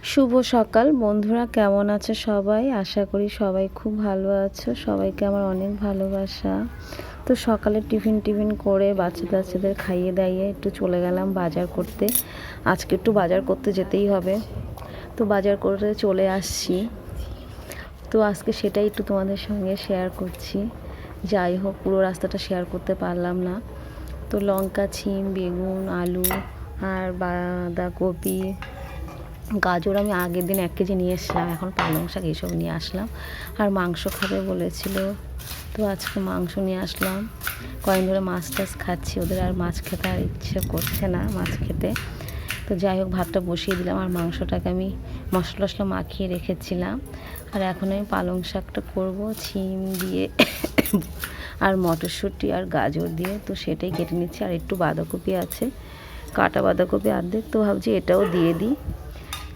শুভ সকাল বন্ধুরা, কেমন আছো সবাই? আশা করি সবাই খুব ভালো আছো। সবাইকে আমার অনেক ভালোবাসা। তো সকালে টিফিন করে বাচ্চাদের খাইয়ে দাইয়ে একটু চলে গেলাম বাজার করতে। আজকে একটু বাজার করতে যেতেই হবে, তো বাজার করতে চলে আসছি। তো আজকে সেটাই একটু তোমাদের সঙ্গে শেয়ার করছি। যাই হোক, পুরো রাস্তাটা শেয়ার করতে পারলাম না। তো লঙ্কা, শিম, বেগুন, আলু আর বাঁধাকপি, গাজর আমি আগের দিন 1 কেজি নিয়ে এসেছিলাম, এখন পালং শাক এইসব নিয়ে আসলাম। আর মাংস খাবে বলেছিল, তো আজকে মাংস নিয়ে আসলাম। কয়েকদিন ধরে মাছ টাছ খাচ্ছি, ওদের আর মাছ খেতে আর ইচ্ছে করছে না মাছ খেতে। তো যাই হোক, ভাতটা বসিয়ে দিলাম আর মাংসটাকে আমি মশলা মাখিয়ে রেখেছিলাম। আর এখন আমি পালং শাকটা করব শিম দিয়ে আর মটরশুঁটি আর গাজর দিয়ে। তো সেটাই কেটে নিচ্ছি। আর একটু বাঁধাকপি আছে, কাটা বাঁধাকপি অর্ধেক, তো ভাবছি এটাও দিয়ে দিই,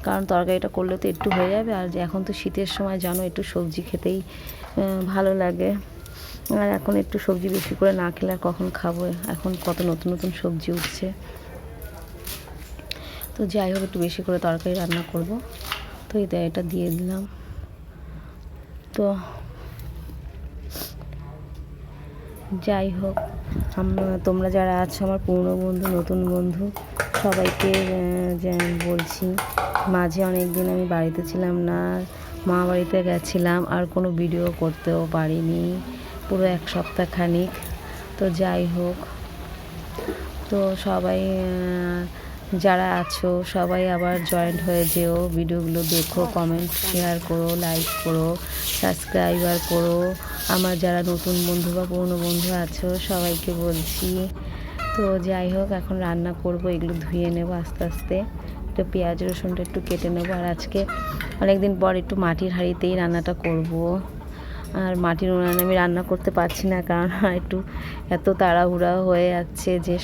কারণ তরকারিটা করলে তো একটু হয়ে যাবে। আর এখন তো শীতের সময় জানো, একটু সবজি খেতেই ভালো লাগে। আর এখন একটু সবজি বেশি করে না খেলে আর কখন খাবো? এখন কত নতুন নতুন সবজি উঠছে। তো যাই হোক, একটু বেশি করে তরকারি রান্না করব। তো এটা দিয়ে দিলাম। তো যাই হোক, তোমরা যারা আছো আমার পুরনো বন্ধু, নতুন বন্ধু, সবাইকে বলছি, মাঝে অনেক দিন আমি বাড়িতে ছিলাম না, মা বাড়িতে গেছিলাম, আর কোনো ভিডিও করতেও পারিনি পুরো 1 সপ্তাহ খানিক। তো যাই হোক, তো সবাই যারা আছো সবাই আবার জয়েন্ট হয়ে যেও, ভিডিওগুলো দেখো, কমেন্ট শেয়ার করো, লাইক করো, সাবস্ক্রাইবার করো। আমার যারা নতুন বন্ধু বা পুরনো বন্ধু আছো সবাইকে বলছি। তো যাই হোক, এখন রান্না করব, এগুলো ধুয়ে নেব আস্তে আস্তে। একটু পেঁয়াজ রসুনটা একটু কেটে নেবো। আর আজকে অনেকদিন পর একটু মাটির হাঁড়িতেই রান্নাটা করব। আর মাটির উনানে আমি রান্না করতে পারছি না, কারণ একটু এত তাড়াহুড়া হয়ে যাচ্ছে যে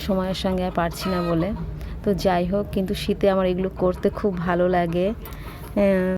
সময়ের সঙ্গে আর পারছি না বলে। তো যাই হোক, কিন্তু শীতে আমার এগুলো করতে খুব ভালো লাগে।